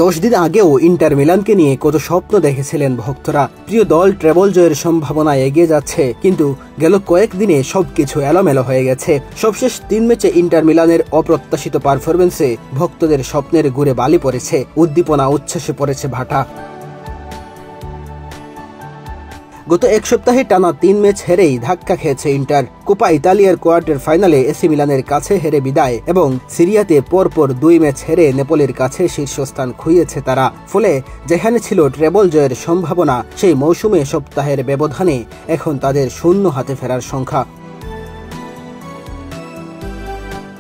10 দিন আগেও ইন্টার মিলানকে নিয়ে কত স্বপ্ন দেখেছিলেন ভক্তরা। প্রিয় দল ট্রেবল জয়ের সম্ভাবনায় এগিয়ে যাচ্ছে, কিন্তু গেল কয়েকদিনে সবকিছু এলোমেলো হয়ে গেছে। সবশেষ 3 ম্যাচে ইন্টার মিলানের অপ্রত্যাশিত পারফরমেন্সে ভক্তদের স্বপ্নের গুড়ে বালি পড়েছে, উদ্দীপনা উচ্ছ্বাসে পড়েছে ভাটা। গত এক সপ্তাহে টানা 3 ম্যাচ হেরেই ধাক্কা খেয়েছে ইন্টার। কোপা ইতালিয়ার কোয়ার্টার ফাইনালে এসি মিলানের কাছে হেরে বিদায় এবং সিরিয়াতে পরপর 2 ম্যাচ হেরে নেপোলির কাছে শীর্ষস্থান খুইয়েছে তারা। ফলে যেখানে ছিল ট্রেবল জয়ের সম্ভাবনা, সেই মৌসুমে সপ্তাহের ব্যবধানে এখন তাদের শূন্য হাতে ফেরার সংখ্যা।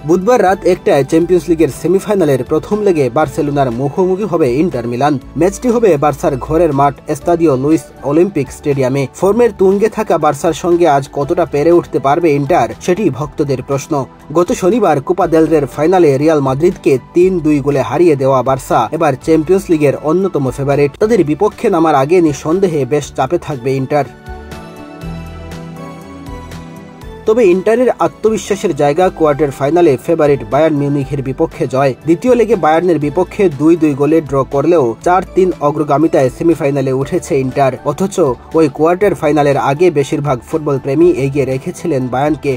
বুধবার রাত 1টায় চ্যাম্পিয়ন্স লিগের সেমিফাইনালের প্রথম লেগে বার্সেলোনার মুখোমুখি হবে ইন্টার মিলান। ম্যাচটি হবে বার্সার ঘরের মাঠ এস্তাদিও লুইস অলিম্পিক স্টেডিয়ামে। ফর্মের তুঙ্গে থাকা বার্সার সঙ্গে আজ কতটা পেরে উঠতে পারবে ইন্টার, সেটি ভক্তদের প্রশ্ন। গত শনিবার কোপা দেল রের ফাইনালে রিয়াল মাদ্রিদকে 3-2 গোলে হারিয়ে দেওয়া বার্সা এবার চ্যাম্পিয়ন্স লিগের অন্যতম ফেভারিট। তাদের বিপক্ষে নামার আগে নিঃসন্দেহে বেশ চাপে থাকবে ইন্টার। তবে ইন্টারের আত্মবিশ্বাসের জায়গা কোয়ার্টার ফাইনালে ফেভারিট বায়ার্ন মিউনিখের বিপক্ষে জয়। দ্বিতীয় লেগে বায়ার্নের বিপক্ষে 2-2 গোলে ড্র করলেও 4-3 অগ্রগামিতায় সেমিফাইনালে উঠেছে ইন্টার। অথচ ওই কোয়ার্টার ফাইনালের আগে বেশিরভাগ ফুটবল প্রেমী এগিয়ে রেখেছিলেন বায়ার্নকে।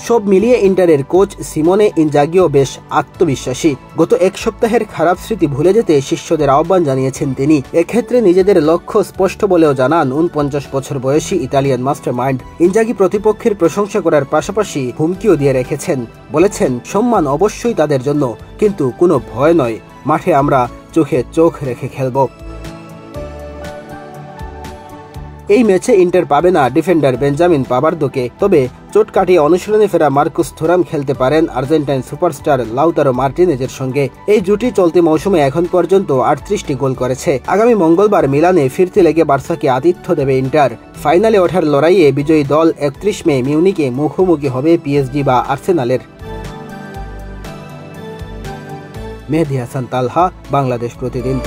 সব মিলিয়ে ইন্টারের কোচ সিমোনে ইনজাগিও বেশ আত্মবিশ্বাসী। গত এক সপ্তাহের খারাপ স্মৃতি ভুলে যেতে শিষ্যদের আহ্বান জানিয়েছেন তিনি। এক্ষেত্রে নিজেদের লক্ষ্য স্পষ্ট বলেও জানান 49 বছর বয়সী ইতালিয়ান মাস্টারমাইন্ড। ইনজাগি প্রতিপক্ষের প্রশংসা করার পাশাপাশি হুমকিও দিয়ে রেখেছেন। বলেছেন, সম্মান অবশ্যই তাদের জন্য, কিন্তু কোনো ভয় নয়, মাঠে আমরা চোখে চোখ রেখে খেলব। এই ম্যাচে ইন্টার পাবে না ডিফেন্ডার বেঞ্জামিন পাভার্দোকে, তবে চোট কাটিয়ে অনুশীলনে ফেরা মার্কুস থুরাম খেলতে পারেন আর্জেন্টাইন সুপারস্টার লাউতারো মার্টিনেজের সঙ্গে। এই জুটি চলতি মৌসুমে এখন পর্যন্ত 38টি গোল করেছে। আগামী মঙ্গলবার মিলানে ফিরতে লেগে বার্সাকে আতিথ্য দেবে ইন্টার। ফাইনালে ওঠার লড়াইয়ে বিজয়ী দল 31 মে মিউনিকে মুখোমুখি হবে পিএসজি বা আর্সেনালের। মেহেদী হাসান তালহা, বাংলাদেশ প্রতিদিন।